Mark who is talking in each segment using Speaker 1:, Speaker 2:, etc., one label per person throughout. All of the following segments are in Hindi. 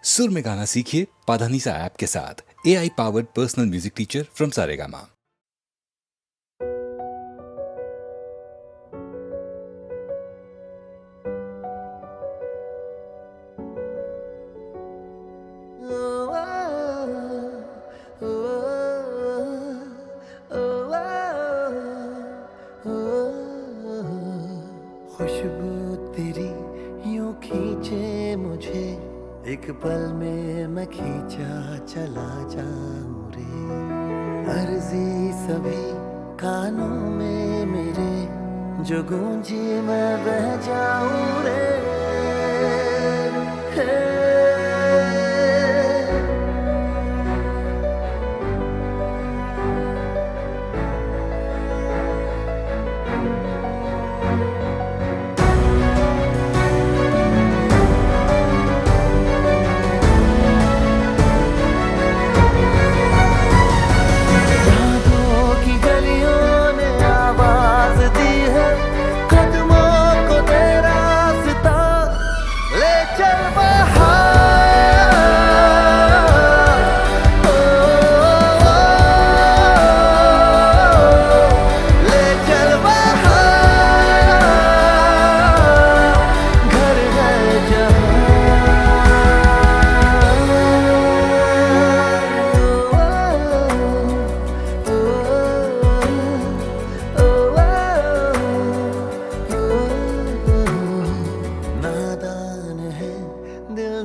Speaker 1: सुर में गाना सीखिए पाधानीसा ऐप के साथ। AI powered personal music teacher from Saregama.
Speaker 2: खुशबू तेरी यूं खींचे मुझे, एक पल में मैं खींचा चला जाऊं रे। अर्जी सभी कानों में मेरे, जो गूंजी मैं बह जाऊं रे।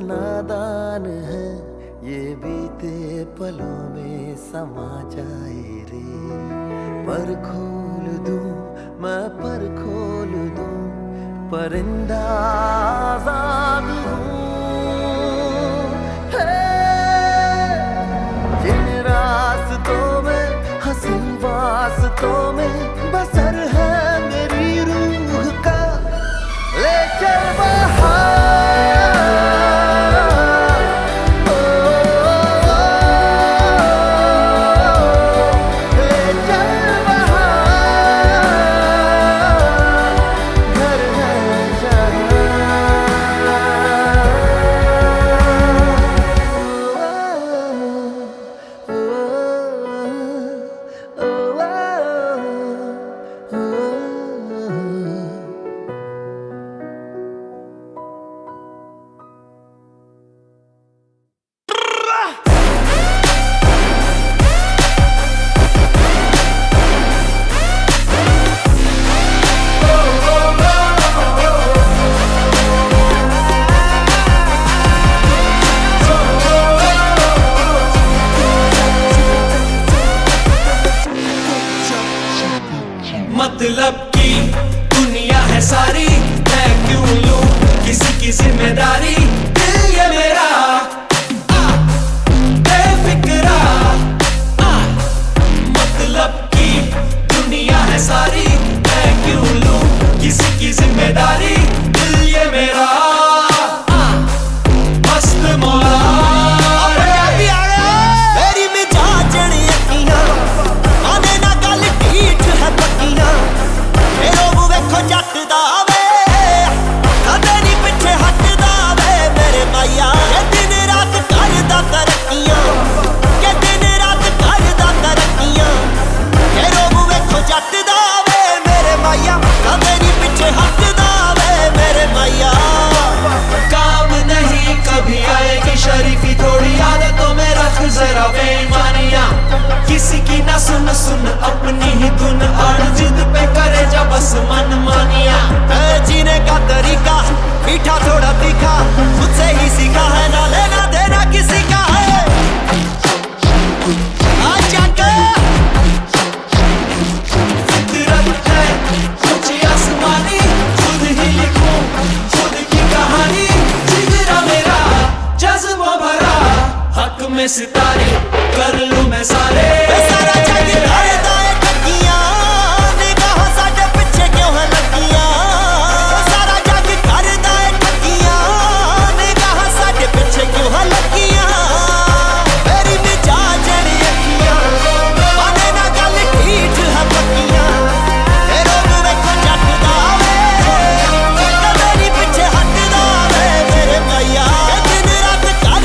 Speaker 2: नादान है ये बीते पलों में समा जाए रे। पर खोल दूं मैं, पर खोल दूं, परिंदा आजाद हूँ। जिन रास्तों में, हंसी वास्तों में बसर है मेरी रूह का, ले चल बाहर।
Speaker 3: मतलब की दुनिया है सारी, मैं क्यों लूं किसी की जिम्मेदारी। दिल ये मेरा बेफिक्रा, मतलब की दुनिया है सारी, मैं क्यों लूं किसी की जिम्मेदारी। दिल ये मेरा मस्त मौला। शरीफी थोड़ी आदतों में रख जरा बेईमानियां, किसी की ना सुन सुन अपनी ही धुन, अड़ जिद पे करे जा बस मन मानिया।
Speaker 2: जीने का तरीका मीठा थोड़ा तीखा, खुद से ही सीखा है, ना लेना देना किसी का है।
Speaker 3: फितरत है कुछ आसमानी, खुद ही लिखूं खुद की कहानी। जिगरा मेरा जज्बा भरा, हक में सितारे कर लूं मैं सारे।
Speaker 2: सारा जग करदा है ठगियां, निगाह साडे पीछे क्यों है लगियां। सारा जग करदा है ठगियां, निगाह साडे पीछे क्यों है लगियां। मेरी मिजाज दी अखियां, माने ना गल ठीक है पक्कियां। तेरे रूप वेखो जटदा वे, मेरी पीछे हटदा वे मेरे मैया। दिन रात कर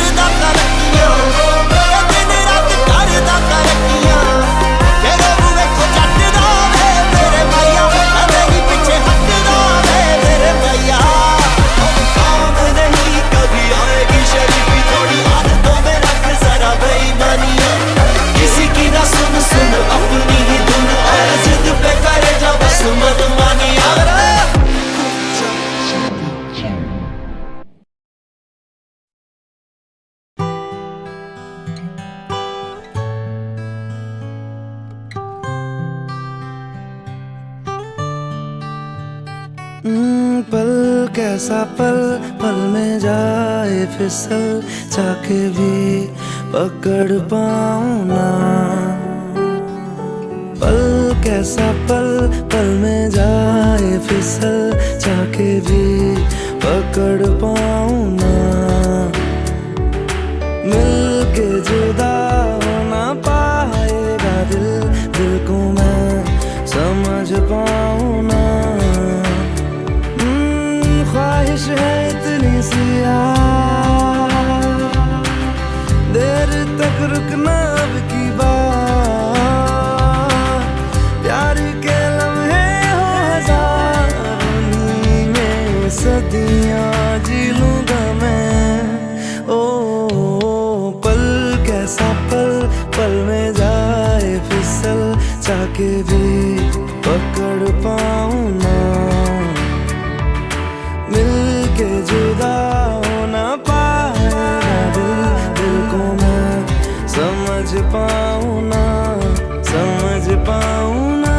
Speaker 4: कैसा पल पल में जाए फिसल, चाके भी पकड़ पाऊं ना। पल कैसा पल पल में जाए फिसल, चाके भी पकड़ पाऊं ना। मिल के जुदा हो ना पाएगा दिल, दिल को मैं समझ पाऊं ना। ख्वाहिश है इतनी सी देर तक रुकना अब की बात, प्यार के लम्हे हो हजारों में सदियां जी लूंगा मैं। ओ पल कैसा पल पल में जाए फिसल, चाके भी पकड़ पाऊं ना। मिल के जुदा हो ना पाएगा दिल, दिल को मैं समझ पाऊं ना, समझ पाऊं ना,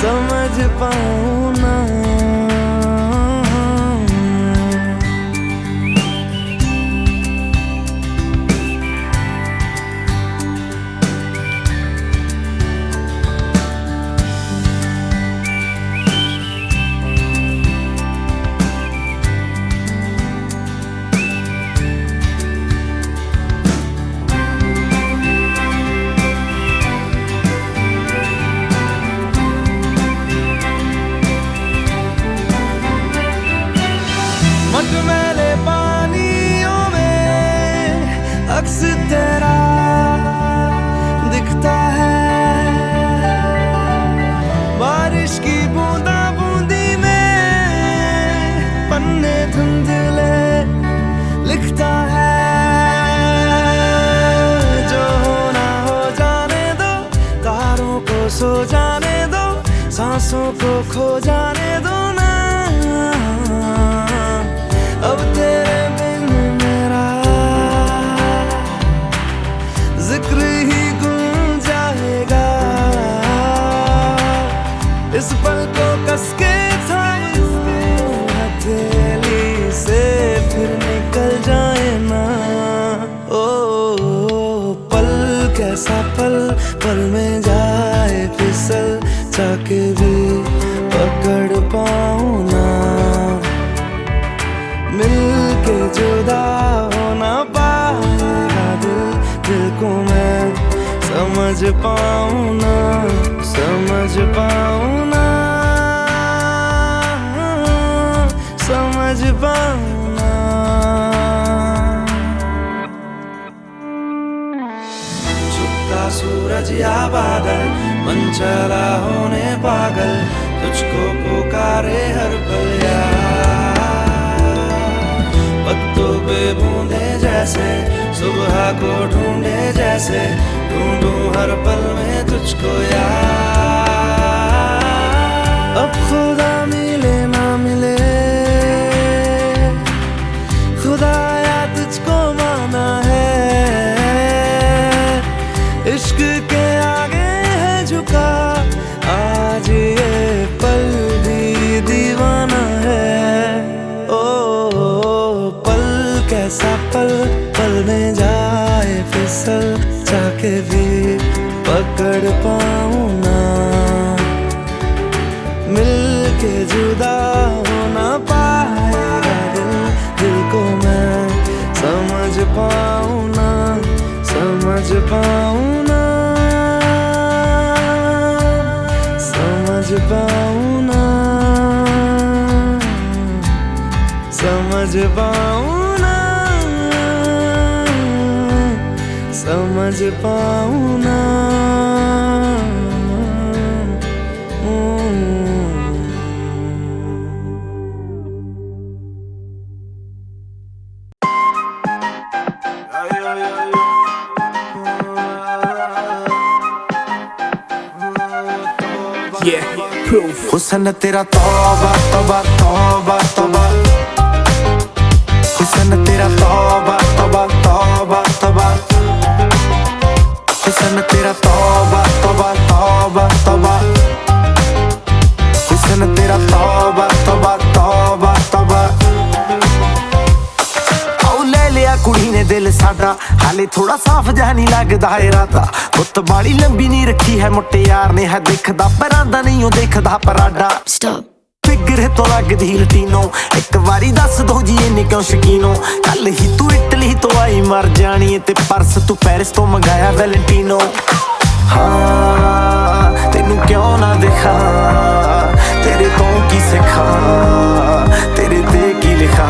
Speaker 4: समझ पाऊं ना। मटमैले पानियों में अक्स तेरा दिखता है, बारिश की बूंदा बूंदी में पन्ने धुंधले लिखता है। जो होना हो जाने दो, तारों को सो जाने दो, सांसों को खो जाने दो ना। अब तेरे बिन मेरा जिक्र ही गुम जाएगा। इस पल को कस के थामूं हथेली से, फिर निकल जाए ना। ओ पल कैसा पल पल में जाए फिसल, चाके भी पकड़ पाऊं ना। मिल के जुदा हो ना पाएगा दिल, दिल को मैं समझ पाऊं ना, समझ पाऊं ना, समझ पाऊं ना। झुकता सूरज या बादल, मन चला होने पागल, तुझको पुकारे हर पल यार। पत्तों पे बूंदे जैसे, सुबह को ढूंढे जैसे, ढूंढूं हर पल में तुझको यार। अब खुदा मिले ना मिले, खुदाया तुझको माना है। इश्क के आगे है झुका आज ये पल भी दीवाना है। ओ पल कैसा पल पल में जाए फिसल, चाके भी पकड़ पाऊं ना। मिल के जुदा हो ना पाएगा दिल, दिल को मैं समझ पाऊं ना, समझ पाऊं ना, समझ पाऊं ना, समझ पाऊं ना, समझ पाऊं ना।
Speaker 5: हुस्न तेरा तौबा तौबा तौबा तौबा, हुस्न तेरा तौबा तौबा तौबा तौबा, हुस्न तेरा तौबा तौबा तौबा तौबा, हुस्न तेरा
Speaker 4: दिल साडा हाले थोड़ा साफ जहा नहीं लगदा इरादा गुत्त बाली लंबी नहीं रखी है मुटियार ने है दिखदा परांदा नहीं ओ देखदा पराडा फिगर तो लगदी लटीनो एक वारी दस दो जी इन्नी क्यों शकीनो कल ही तू इटली तो आई मर जानी ते परस तू पेरिस तो मंगाया वैलेंटिनो हाँ तेनू क्यों ना दिखा तेरे तो की सिखा तेरे ते की लिखा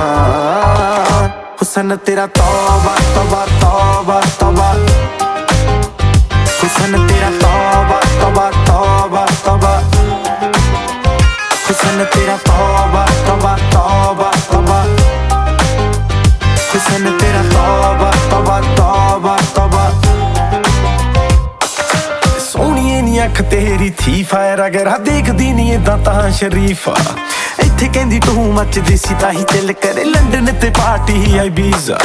Speaker 4: हुसन तेरा तौबा तौबा तौबा तौबा हुसन तेरा तौबा तौबा तौबा तौबा हुसन तेरा तौबा तौबा तौबा तौबा हुसन तेरा तौबा तौबा तौबा तौबा सोहणीए नी अख तेरी थी फायर अगर देखदी नी इदां तां शरीफा इत्थे कहंदी तू मचदी सी ताही दिल करे लंडन ते पार्टी आई बीजा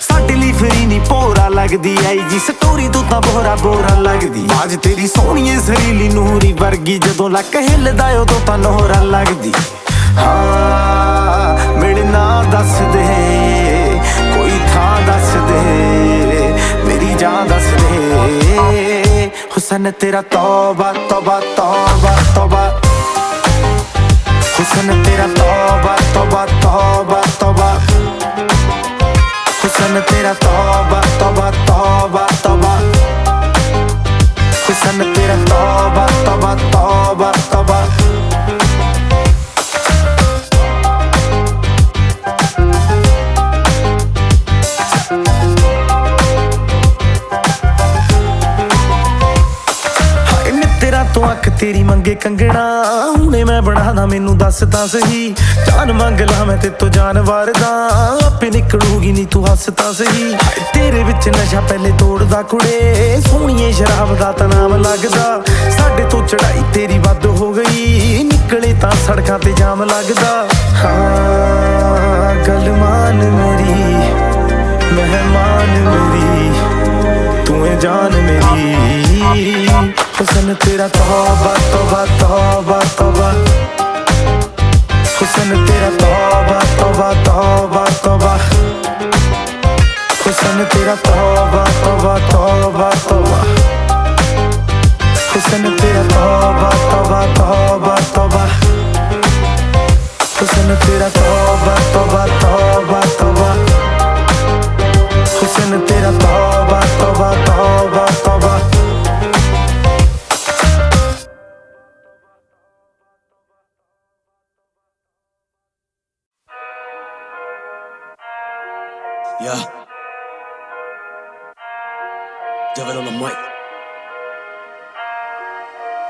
Speaker 4: साडे लई फ्री नी पोरा लगदी आई जी स्टोरी तू तां बोरा बोरा लगदी आज तेरी सोहणीए सरीली नूरी वर्गी जदों लक हिलदा उदों तां नोहरा लगदी हाँ मेरे नाम दस दे कोई थां दस दे मेरी जान दस दे हुसन तेरा तौबा तौबा तौबा तौबा हुसन तेरा तौबा तौबा तौबा तौबा हुसन तेरा तौबा तौबा तौबा तौबा हुसन तेरा तौबा तौबा तौबा तौबा तो अख तेरी मंगे कंगना हुणे मैं बनाना मैनू दस तां सही जान मंग ला मैं ते तो जान वारदा आपे निकलूगी नी तू हस तां सही तेरे विच नशा पहले तोड़दा कुड़े सोहणीए शराब दा तां नाम लगदा साडे तो चढ़ाई तेरी वध हो गई निकले तां सड़कां ते जाम लगदा हाँ गल मान मेरी मेहमान मेरी तू है जान मेरी हुसन तेरा तौबा तौबा तौबा तौबा हुसन तेरा तौबा तौबा तौबा तौबा हुसन तेरा तौबा तौबा तौबा तौबा हुसन तेरा तौबा तौबा तौबा तौबा हुसन तेरा तौबा तौबा तौबा तौबा हुसन तेरा तौबा तौबा तौबा तौबा
Speaker 3: Yeah. Devil on the mic.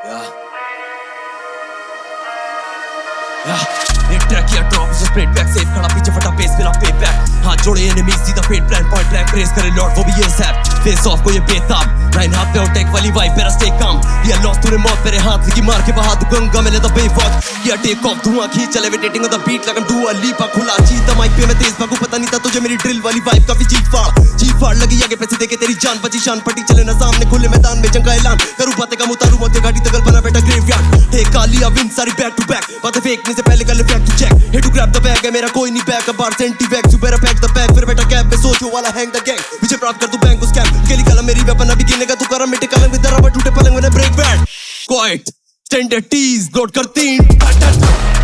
Speaker 3: Yeah. Yeah. एक ट्रैक किया ड्रॉप उसे स्प्रेड बैक सेफ खड़ा पीछे फटा पेस मिला पे बैक हाथ जोड़े एनिमीज सीधा फेड प्लान पॉइंट ब्लैंक प्रेस करे लॉर्ड वो भी ये सैप फेस ऑफ को ये बेताब लाइन हाथ पे और टेक वाली वाइब मेरा स्टे काम ये लॉस तूने मौत मेरे हाथ की मार के बहा तू गंगा में ले द बेवॉक ये टेक ऑफ धुआं खींच चले वेटिंग ऑन द बीट लगन डू लीपा खुला चीज द माइक पे मैं तेज भागू पता नहीं था तुझे मेरी ड्रिल वाली वाइब काफी चीट फाड़ लगी आगे पैसे देके तेरी जान बची शान पटी चले ना सामने खुले मैदान में जंग का ऐलान करूं बातें कम उतारूं मौत गाड़ी तगल बना बेटा ग्रेवयार्ड टेक कालिया विन सारी बैक टू बैक बातें फेंकने से पहले कर ले fact to check hit to grab the bag है मेरा कोई नहीं बैक बार सेंटी bag you better pack the bag फिर बेटा कैप पे सोचो वाला हैंग द गैंग पीछे प्राप्त कर तू बैंक को स्कैम केली कलम मेरी वेपन अभी गिनेगा तू करम मिटे कलम विद रबर टूटे पलंग में break bat quite standard tease गोट करती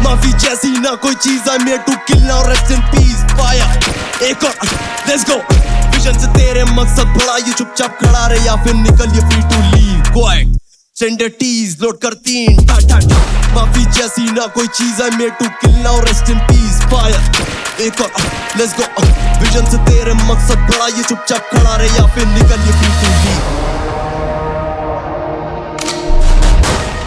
Speaker 3: माफी जैसी ना कोई चीज I made to kill now rest in peace fire एक और लेट्स गो विजन से तेरे मकसद बड़ा ये चुपचाप खड़ा रहे या फिर निकल ये free to leave quite standard tease load करती माफी जैसी ना कोई चीज I made to kill now rest in peace fire एक और लेट्स गो विजन से तेरे मकसद बड़ा ये चुपचाप खड़ा रहे या फिर निकल ये फ्री टू लीव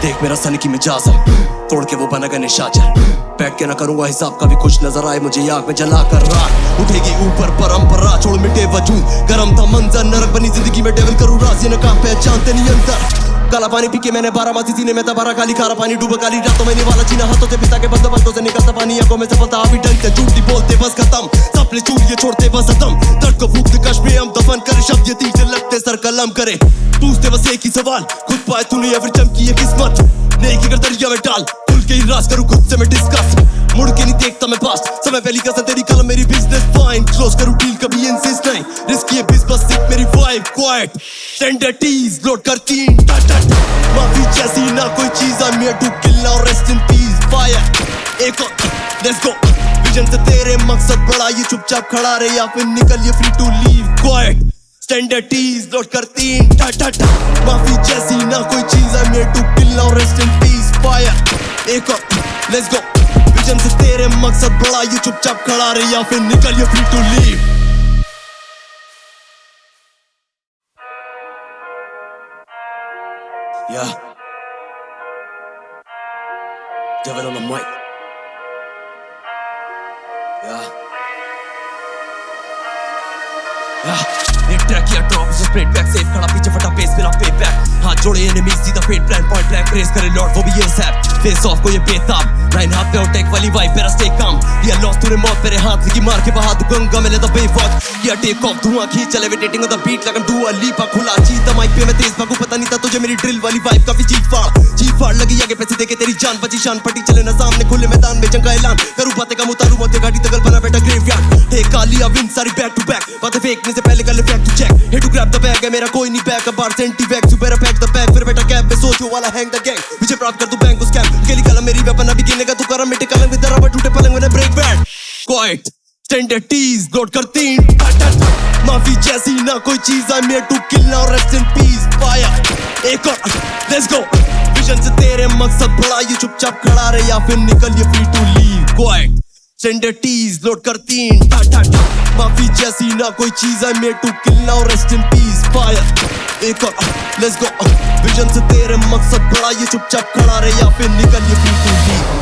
Speaker 3: देख मेरा सन की मिजाज है तोड़ के वो बनेगा निशाचर बैठ के ना करूंगा हिसाब का भी कुछ नजर आए मुझे आग में जला कर राख उठेगी ऊपर परंपरा छोड़ मिटे वजूद गरम था मंजर नरक बनी जिंदगी में डेविल करूं राज ये नकाब पहचानते नहीं अंतर काला पानी पी के मैंने 12 मासी सीने में तबारा काली खारा पानी डूबा काली रातों में निवाला जीना हाथों से पिता के बंदोबस्तों से निकलता पानी आंखों में सफलता अभी डंक झूठ नहीं बोलते बस खत्म सपने चूर ये छोड़ते बस खत्म दर्द को फूकते कश में हम दफन करे शब्द ये तीर से लगते सर कलम करे पूछते बस एक ही सवाल खुद पाए तूने या फिर चमकी ये किस्मत नहीं की कर दरिया में डाल खुल के ही राज करूं खुद से मैं डिस्कस मुड़ के नहीं देखता मैं पास समय पहली कसम तेरी कलम मेरी बिजनेस फाइन क्लोज करूं डील कभी इंसिस्ट
Speaker 6: नहीं रिस्की है बिस बस सिर्फ मेरी vibe quite tender tease load करती माफी जैसी ना कोई चीज I mayor to kill now rest in peace fire एक और लेट्स गो विजन से तेरे मकसद बड़ा ये चुपचाप खड़ा रहे या फिर निकल ये free to leave quite standard tease load करती माफी जैसी ना कोई चीज I mayor to kill now rest in peace fire एक और लेट्स गो विजन से तेरे मकसद बड़ा ये चुपचाप खड़ा रहे या फिर निकल ये free to leave Yeah Devil on the mic एक ट्रैक किया ड्रॉप उसे स्प्रेड बैक सेफ खड़ा पीछे फटा पेस मेरा पे बैक हाथ जोड़े एनिमीज सीधा fate plan point blank race करे लॉर्ड वो भी ये सैप फेस ऑफ को ये बेताब लाइन हाथ पे और टेक वाली वाइब मेरा स्टे काम ये लॉस तूने मौत मेरे हाथ की मार के बहा तू गंगा में ले द बेवॉक ये टेक ऑफ धुआं खींच चले वेटिंग ऑन द बीट लगन डू अ लीप खुला चीज द माइक पे मैं तेज भागू पता नहीं था तुझे मेरी ड्रिल वाली वाइब काफी चीज फाड़ लगी आगे पैसे देके तेरी जान बची शान पटी चले ना सामने खुले मैदान में जंग का ऐलान करूं बातें कम उतारूं मौत गाड़ी तगल बना बेटा ग्रेवयार्ड टेक काली विन सारी बैक टू बैक बातें फेंकने से पहले कर ले fact to check hit to grab the bag है मेरा कोई नहीं बैक अ बार सेंटी bag you better pack the bag फिर बेटा कैप पे सोचो वाला हैंग द गैंग पीछे प्राप्त कर तू बैंक को स्कैम केली कलम मेरी वेपन अभी गिनेगा तू करम मिटे कलम विद रबर टूटे पलंग में break bat quite standard tease load करती माफी जैसी ना कोई चीज I mayor to kill now rest in peace fire एक और लेट्स गो विजन से तेरे मकसद बड़ा ये चुपचाप खड़ा रहे या फिर निकल ये free to leave quite standard tease load करती माफी जैसी ना कोई चीज I mayor to kill now rest in peace fire एक और लेट्स गो विजन से तेरे मकसद बड़ा ये चुपचाप खड़ा रहे या फिर निकल ये फ्री टू लीव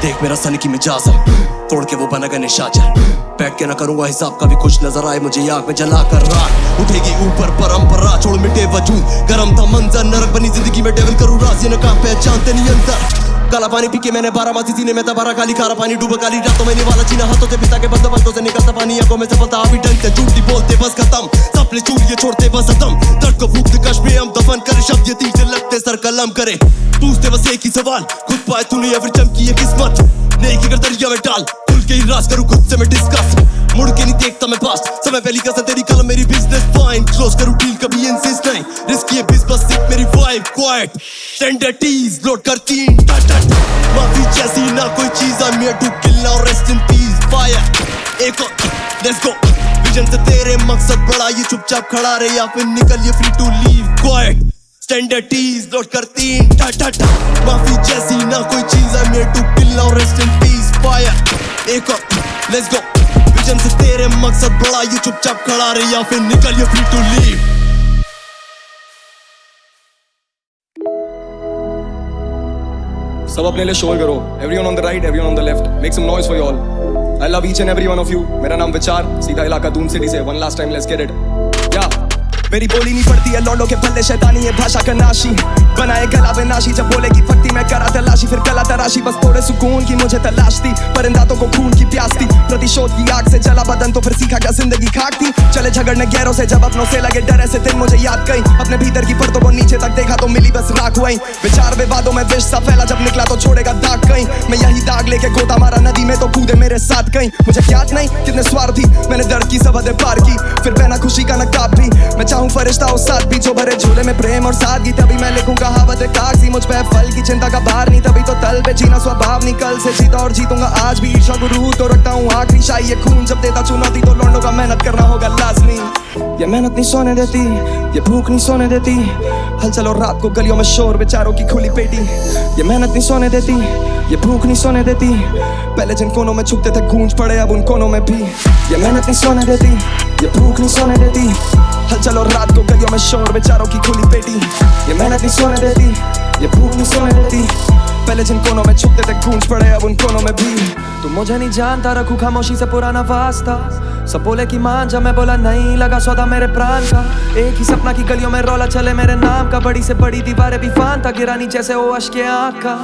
Speaker 6: देख मेरा सन की मिजाज है तोड़ के वो बना गए निशाचर बैठ के ना करूंगा हिसाब का भी कुछ नजर आए मुझे आग में जला कर राख उठेगी ऊपर परंपरा छोड़ मिटे वजूद गरम था मंजर नरक बनी जिंदगी में डेविल करूं राज ये नकाब पहचानते नहीं अंतर काला पानी पी के मैंने 12 मासी सीने में तबारा खाली खारा पानी डूबा काली रातों में निवाला जीना हाथों से पिता के बंदोबस्तों से निकलता पानी आंखों में सफलता अभी डंक झूठ नहीं बोलते बस खत्म सपने चूर ये छोड़ते बस खत्म दर्द को भूख कश में हम दफन करे शब्द ये तीर से लगते सर कलम करे पूछते बस एक ही सवाल खुद पाए तूने या फिर चमकी ये किस्मत नहीं की कर दरिया में डाल खुल के ही राज करूं खुद से मैं डिस्कस मुड़ के नहीं देखता मैं पास समय पहली कसम तेरी कलम मेरी बिजनेस फाइन क्लोज करूं डील कभी इंसिस्ट नहीं रिस्की है बिस बस सिर्फ मेरी vibe quite tender tease load करती माफी जैसी ना कोई चीज I mayor to kill now rest in peace fire एक और लेट्स गो विजन से तेरे मकसद बड़ा ये चुपचाप खड़ा रहे या फिर निकल ये free to leave quite standard tease load करती माफी जैसी ना कोई चीज I mayor to kill now rest in peace fire एक और लेट्स गो विजन से तेरे मकसद बड़ा ये चुपचाप खड़ा रहे या फिर निकल ये फ्री टू लीव
Speaker 7: सब अपने लिए शोर करो everyone on the right everyone on the left make some noise for you all I love each and every one of you मेरा नाम विचार सीधा इलाका दून सिटी से one last time let's get it या मेरी बोली नहीं पड़ती है लौंडों के पल्ले शैतानी है भाषा का नाशी बनाए गला विनाशी जब बोलेगी फटती मैं करा तलाशी फिर गला तराशी बस थोड़े सुकून की मुझे तलाश थी परिंदातों को खून की प्यास थी प्रतिशोध की आग से जला बदन तो फिर सीखा क्या जिंदगी खाक थी चले झगड़ने गैरों से जब अपनों से लगे डरे से दिन मुझे याद कई अपने भीतर की परतों को नीचे तक देखा तो मिली बस राख हुई विचार विवादों में विष सा फैला जब निकला तो छोड़ेगा दाग कहीं मैं यही दाग लेके गोता मारा नदी में तो कूदे मेरे साथ कहीं मुझे ज्ञात नहीं कितने स्वार्थी मैंने दर्द की सब हदें पार की फिर पहना खुशी का नकाब भी मैं चाहूं फरिश्ता हो साथ भी जो भरे झूले में प्रेम और सादगी तभी मैं लिखूं कहावत कागजी मुझ पे फल की चिंता का भार नहीं तभी तो तल पे जीना स्वभाव नहीं कल से जीता और जीतूंगा आज भी ईर्षा गुरु तो रखता हूँ आखिरी शाही ये खून जब देता चुनौती तो लौंडों का मेहनत करना होगा लाजमी ये मेहनत नहीं सोने देती ये भूख नहीं सोने देती हलचल और रात को गलियों में शोर बेचारों की खुली पेटी ये मेहनत नहीं सोने देती ये भूख नहीं सोने देती पहले जिन कोनों में छुपते थे गूंज पड़े अब उन कोनों में भी ये मेहनत नहीं सोने देती ये भूख नहीं सोने देती हलचल और रात को गलियों में शोर बेचारों की खुली पेटी ये मेहनत नहीं सोने देती ये भूख नहीं सोने देती पहले जिन कोनों में छुपते थे गूंज पड़े अब उन कोनों में भी
Speaker 8: तू मुझे नहीं जानता रखू खामोशी से पुराना वास्ता सब बोले कि मान जा मैं बोला नहीं लगा सौदा मेरे प्राण का एक ही सपना की गलियों में रौला चले मेरे नाम का बड़ी से बड़ी दीवारें भी फान था गिरानी जैसे वो अश्के आँख का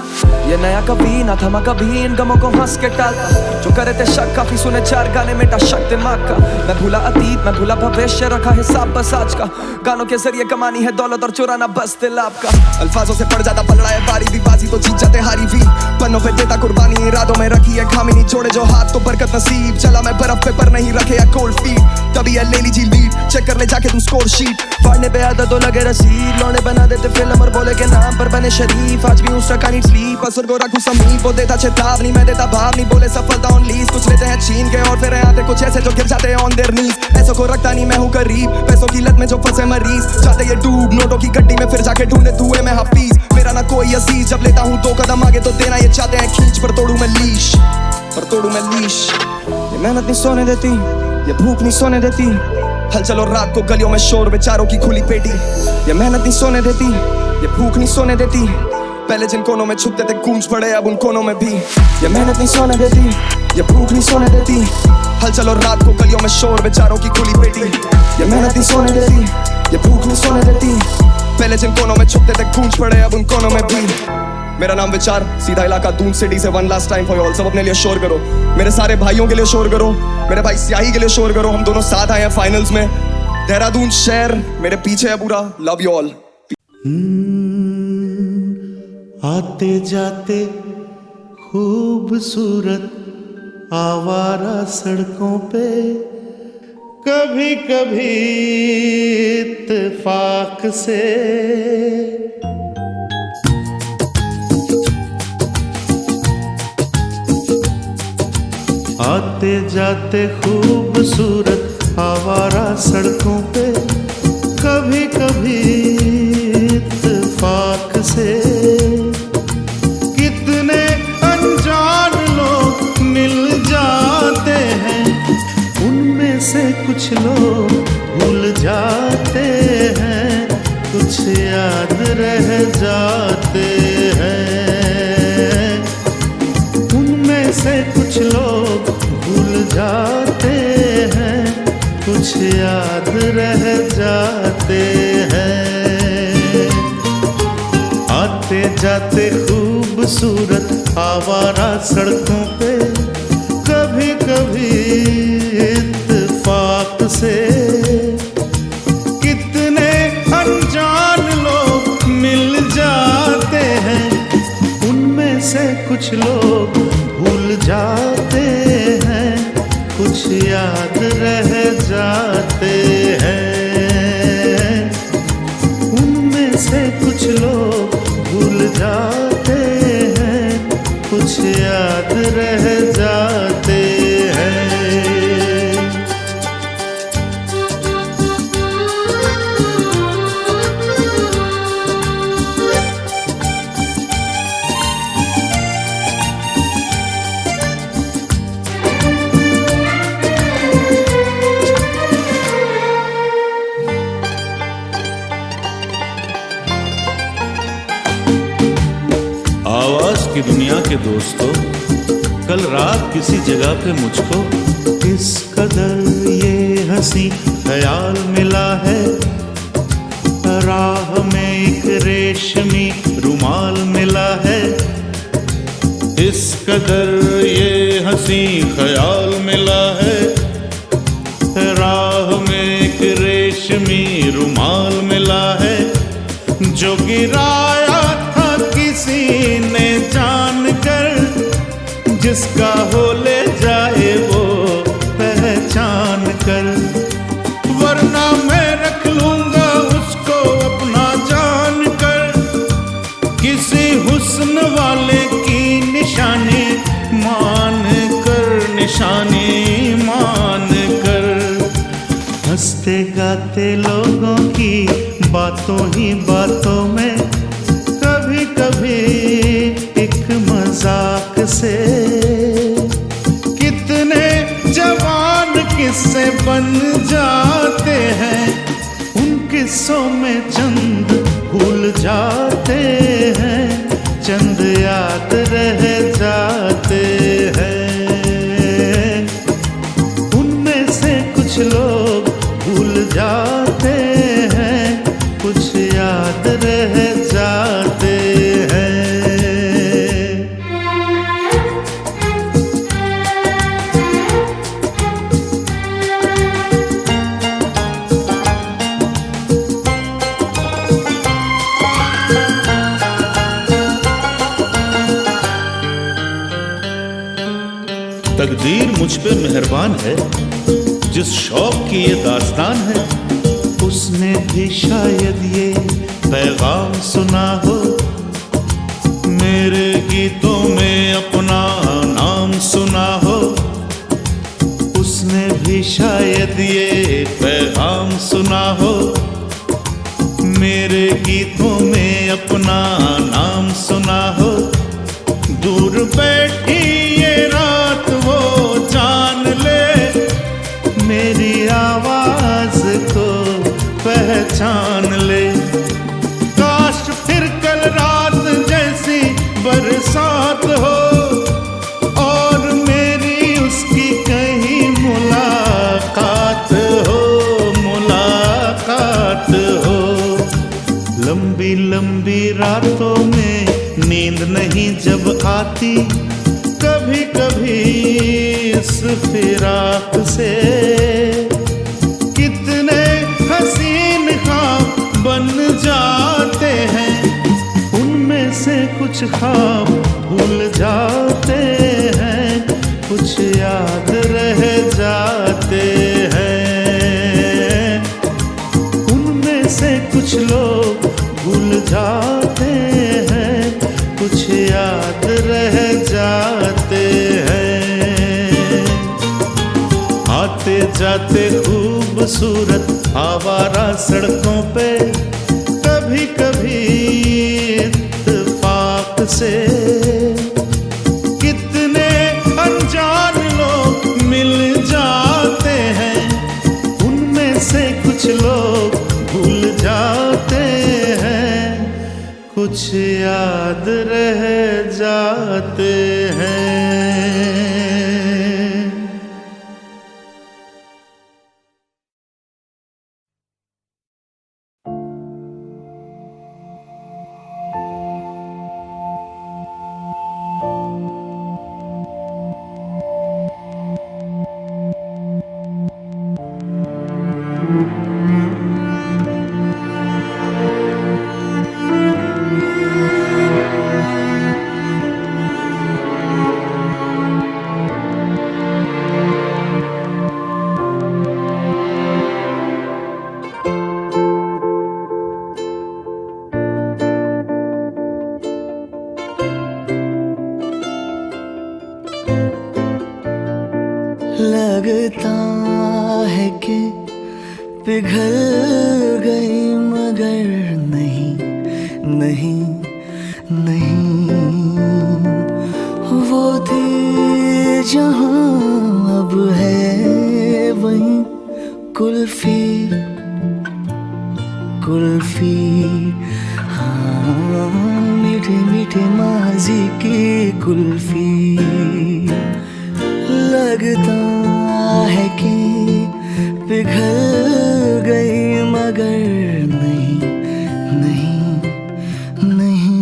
Speaker 8: ये नया कभी ना थमा कभी इन गमों को हंस के टालता जो करे थे शक काफी सुने चार गाने मेटा शक दिमाग का मैं भूला अतीत मैं भूला भविष्य रखा हिसाब बस आज का गानों के जरिए कमानी है दौलत और चुराना बस दिल आपका
Speaker 7: अल्फाजों से पड़ जाता पलड़ा है बारी भी बाजी तो जीत जाते हारी भी, पन्नों पे देता कुर्बानी, इरादों में रखी है खामी, नहीं जोड़े जो हाथ तो बरकत नसीब, चला मैं बर्फ पे पर नहीं रखे या कोल्ड फीट, तभी है ले लीजिए लीड, चेक कर ले जाके तू स्कोर शीट,
Speaker 8: पढ़ने पे आदत तो लगे रसीद, लौंडे बना देते फिल्म और बोले के नाम पर बने शरीफ, आज भी उस का नीड स्लीप,
Speaker 7: असुर को रखूं समीप, वो देता चेतावनी, मैं देता भाव नहीं, बोले सफलता ऑन लीज, कुछ लेते हैं छीन के और फिर आते कुछ ऐसे जो गिर जाते हैं ऑन देयर नीज, ऐसों को रखता नहीं मैं हूं करीब, पैसों की लत में जो फंसे मरीज, जाते ये डूब नोटों की गड्डी में फिर जाके ढूंढे धुएं में हाफिज, मेरा ना कोई अजीज, जब लेता हूं 2 कदम आगे तो देना ये चाहते हैं खींच, पर तोड़ू मैं लीश, ये मेहनत नहीं सोने देती, ये भूख नहीं सोने देती, हल चलो रात को गलियों में शोर बेचारों की खुली पेटी, ये मेहनत नहीं सोने देती, ये भूख नहीं सोने देती, पहले जिन कोनों में छुपते थे गूंज पड़े अब उन कोनों में भी, ये मेहनत नहीं सोने देती, ये भूख नहीं सोने देती, हल चलो रात को गलियों में शोर बेचारों की खुली पेटी, ये मेहनत नहीं सोने देती, ये भूख नहीं सोने देती, पहले जिन कोनों में छुपते थे गूंज पड़े अब उन कोनों में भी, मेरा नाम विचार, सीधा इलाका दून सिटी से, one last time for all, सब अपने लिए शोर करो, मेरे सारे भाइयों के लिए शोर करो, मेरे भाई स्याही के लिए शोर करो, हम दोनों साथ आए हैं फाइनल्स में, देहरादून शहर मेरे पीछे है पूरा, लव यू ऑल।
Speaker 9: आते जाते खूबसूरत आवारा सड़कों पे, कभी कभी इत्तेफाक से आते जाते खूबसूरत आवारा सड़कों पे, कभी कभी इत्तेफाक से कितने अनजान लोग मिल जाते हैं, उनमें से कुछ लोग भूल जाते हैं, कुछ याद रह जाते हैं, उनमें से कुछ लोग भूल जाते हैं, कुछ याद रह जाते हैं। आते जाते खूबसूरत आवारा सड़कों पे, कभी कभी इत्तेफाक से कितने अनजान लोग मिल जाते हैं, उनमें से कुछ लोग भूल जाते हैं, कुछ याद रह जाते हैं, उनमें से कुछ लोग भूल जाते हैं, कुछ याद रह जाते हैं। आवाज की दुनिया के दोस्तों, कल रात किसी जगह पे मुझको इस कदर ये हंसी ख्याल मिला है, राह में एक रेशमी रुमाल मिला है, इस कदर ये हंसी ख्याल मिला है, राह में एक रेशमी रुमाल मिला है, जो गिराया था किसी ने जान कर, जिसका हो ले जाए वो पहचान कर, वरना मैं रख लूंगा उसको अपना जान कर, किसी हुस्न वाले की निशानी मान कर, निशानी मान कर, हंसते गाते लोगों की बातों ही बातों में, कभी कभी एक मजाक से कितने जवान किस्से बन जाते हैं, उन किस्सों में चंद भूल जाते हैं, चंद याद रह जाते हैं, उनमें से कुछ लोग भूल जाते हैं, कुछ याद रह जाते हैं। तकदीर मुझ पे मेहरबान है, जिस शौक की ये दास्तान है, उसने भी शायद ये पैगाम सुना हो, मेरे गीतों में अपना नाम सुना हो। उसने भी शायद ये पैगाम सुना हो, मेरे गीतों में अपना नाम सुना हो। दूर बैठी ये रात वो जान ले, मेरी आवाज को पहचान ले। काश फिर कल रात जैसी बरसात हो, और मेरी उसकी कहीं मुलाकात हो, मुलाकात हो। लंबी लंबी रातों में नींद नहीं जब आती, कभी कभी इस फिराक से कितने हसीन ख्वाब बन जाते हैं, उनमें से कुछ ख्वाब भूल जाते हैं, कुछ याद रह जाते हैं। उनमें से कुछ लोग भूल जाते हैं, कुछ याद रह जाते हैं। आते जाते खूबसूरत आवारा सड़कों पे, कभी कभी इत्तेफाक से कितने अनजान लोग मिल जाते हैं, उनमें से कुछ लोग भूल जाते हैं, कुछ याद रह जाते हैं।
Speaker 2: लगता है कि पिघल गई मगर नहीं नहीं नहीं, वो थी जहां अब है वहीं कुल्फी कुल्फी। हाँ मीठे मीठे माजी की कुल्फी। लगता है कि पिघल गई मगर नहीं नहीं नहीं।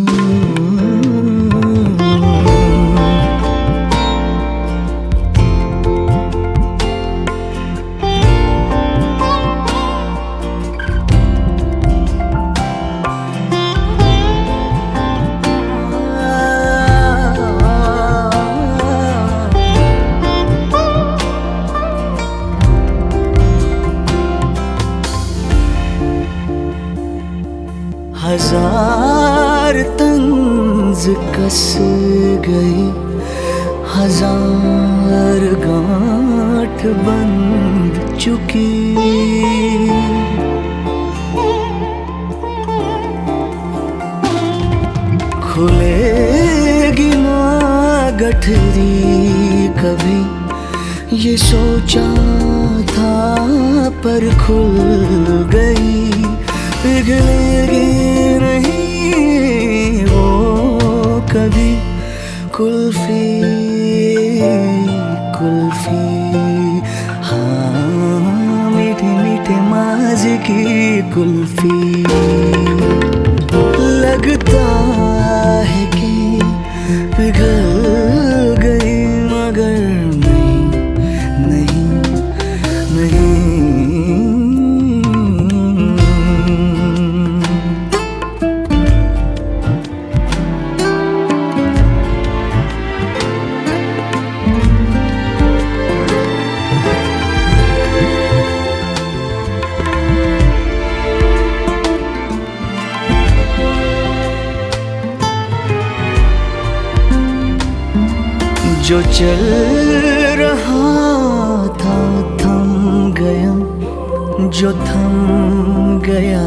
Speaker 2: हजार तंज कस गई, हजार गांठ बंध चुकी। खुलेगी ना गठरी कभी, ये सोचा था पर खुल गई। पिघलेगी नहीं वो कभी कुल्फी कुल्फी। हाँ मीठे मीठे माज़े की कुल्फी। लगता है कि पिघल गई मगर नहीं नहीं नहीं।
Speaker 4: जो चल रहा था थम गया, जो थम गया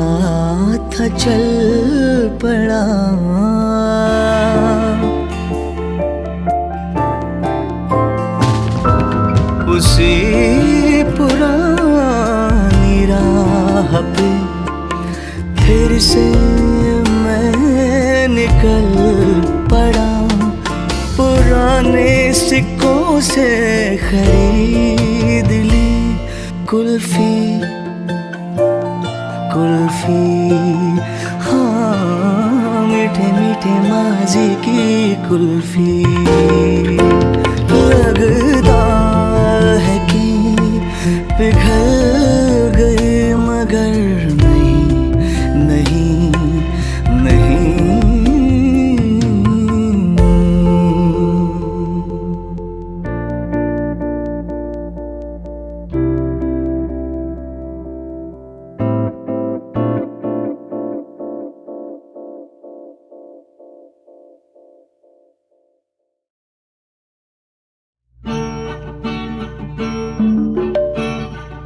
Speaker 4: था चल पड़ा। उसी पुरानी राह पे फिर से मैं निकल पड़ा। पुराने सिक्कों से खरीद ली कुल्फी, कुल्फी। हाँ, मीठे मीठे माजी की कुल्फी। लगता है कि पिघल गए मगर नहीं, नहीं, नहीं।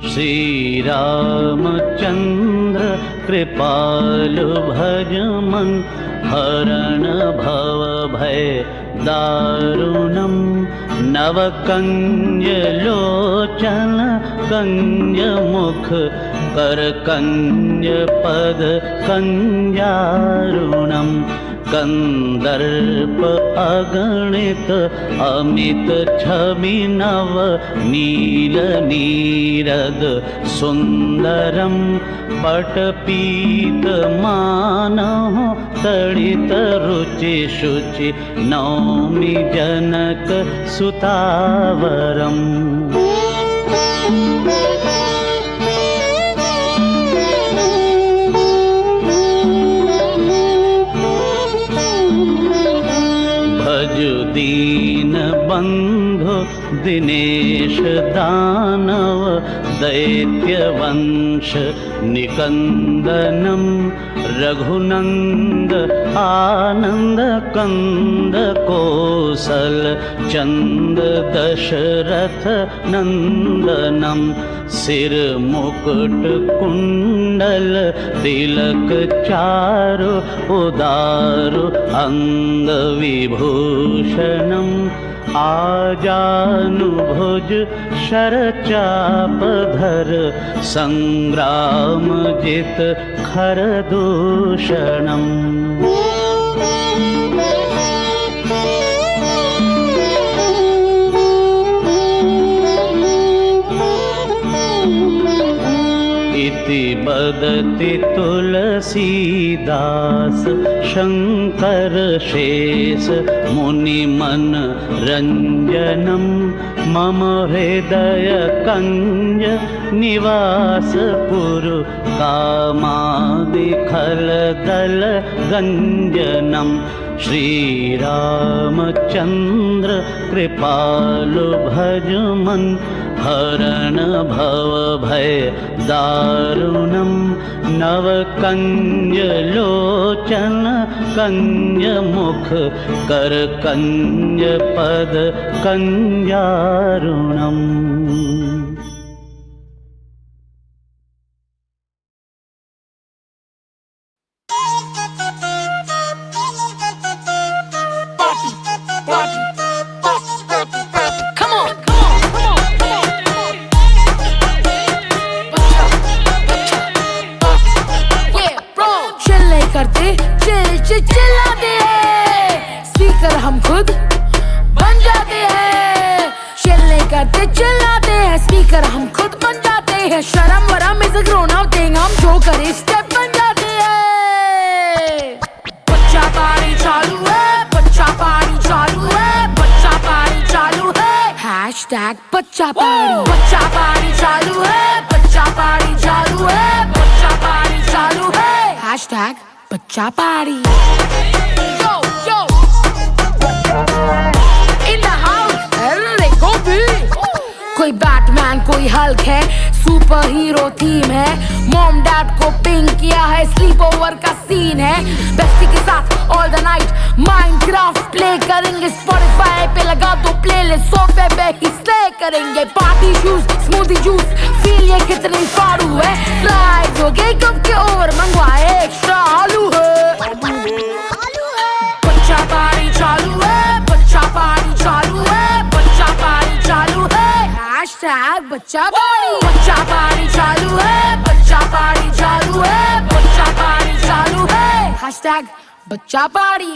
Speaker 9: श्री रामचंद्र कृपालु भज मन, हरण भव भय दारुणम। नव कंज लोचन कंज मुख, कर कंज पद कंजारुणम। कंदर्प अगणित अमित छवि नव, नील नीरद सुंदरम। पटपीत मानव तड़ित रुचि शुचि, नौमि जनक सुतावरम। दीन बंधु दिनेश दानव, दैत्य वंश निकंदनम। रघुनंद आनंद कंद कौशल, चंद दशरथ नंदनम। सिर मुकुट कुंडल तिलक चारु, उदारु अंग विभूषणम। आजानुभुज शरचापधर, संग्राम जित खरदूषणम। इति बदति तुलसीदास, शंकर शेष मुनि मन रंजनम। मम हृदय कंज निवास पुरु, कामादि खल दल गंजनम। श्री रामचंद्र कृपालु भज मन, हरण भव भय दारुणम। नव कंज लोचन कंज मुख, कर कंज पद कंजारुणम।
Speaker 10: चिल्लाते हैं स्पीकर, हम खुद बन जाते हैं। चिल नहीं करते चिल्लाते हैं स्पीकर, हम खुद बन जाते हैं। शर्म वरम is a grown up thing, हम जो करे स्टेप बन जाते हैं। बच्चा पारी चालू है, बच्चा पारी चालू है, बच्चा पारी चालू है। हैशटैग बच्चा पारी, बच्चा पारी चालू है, बच्चा पारी चालू है, बच्चा पारी चालू है। हैशटैग बच्चा पारी। Yo, yo. In the house, कोई बैटमैन कोई हल्क है, सुपर हीरो थीम है, मॉम डैड को पिंक किया है, स्लीप ओवर का सीन है, बेस्टी के साथ all the night Minecraft play करेंगे, स्पॉटिफाई पे लगा दो प्लेलिस्ट, सोफे पे ही स्टे करेंगे, party shoes smoothie juice feel ये कितनी फाड़ू है, फ्राइज हो गए कब के ओवर मंगवाए एक्स्ट्रा आलू है, बच्चा पार्टी चालू है, बच्चा पार्टी चालू है, बच्चा पार्टी चालू है, हैशटैग बच्चा पार्टी, बच्चा पार्टी चालू है, बच्चा पार्टी चालू है, बच्चा पार्टी चालू है, हैशटैग बच्चा पार्टी,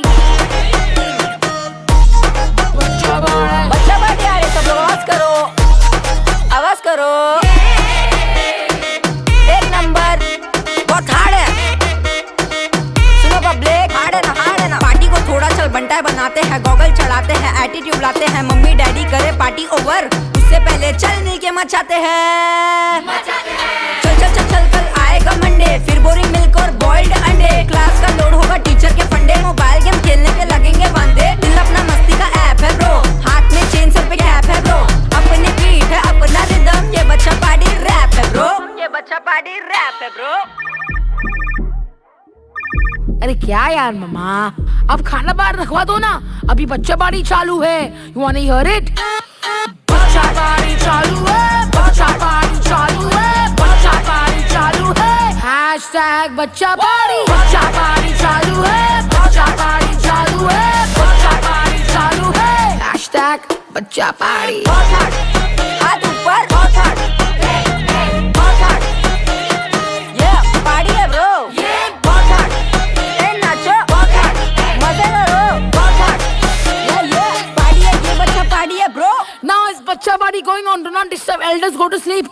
Speaker 10: बच्चा पार्टी,
Speaker 11: बच्चा पार्टी आ रही, सब लोग आवाज करो, आवाज करो, एक नंबर बहुत हार्ड है, सुनो पब्लिक, हार्ड है ना, पार्टी को थोड़ा चल बंटा बनाते हैं, गॉगल चढ़ाते हैं, एटीट्यूड लाते हैं, मम्मी डैडी करे पार्टी ओवर, उससे पहले चल नहीं के मचाते हैं, चल चल चल चल कल आएगा मंडे, फिर बोरिंग मिल्क और बॉइल्ड अंडे, क्लास का लोड होगा टीचर के फंडे, मोबाइल गेम खेलने के लगेंगे बांधे, दिल अपना मस्ती का ऐप है ब्रो, हाथ में चेन सर पे कैप है ब्रो, अपनी बीट है अपना रिदम, ये बच्चा पार्टी रैप है ब्रो, ये बच्चा पार्टी रैप है ब्रो।
Speaker 10: अरे क्या यार मम्मा, अब खाना बाहर रखवा दो ना, अभी बच्चा पार्टी चालू है, you want to hear it? बच्चा पार्टी चालू है, बच्चा पार्टी चालू है, बच्चा पार्टी चालू है, हैशटैग बच्चा पार्टी, बच्चा पार्टी चालू है, बच्चा पार्टी चालू है, बच्चा पार्टी चालू है, हैशटैग बच्चा पार्टी,
Speaker 11: हाथ ऊपर, बहुत हार्ड, ये पार्टी है ब्रो, ये बहुत हार्ड, ए नाचो बहुत हार्ड, मजे करो बहुत हार्ड, ये पार्टी है, ये बच्चा पार्टी है ब्रो।
Speaker 10: Now is बच्चा party going on, do not disturb, elders go to sleep.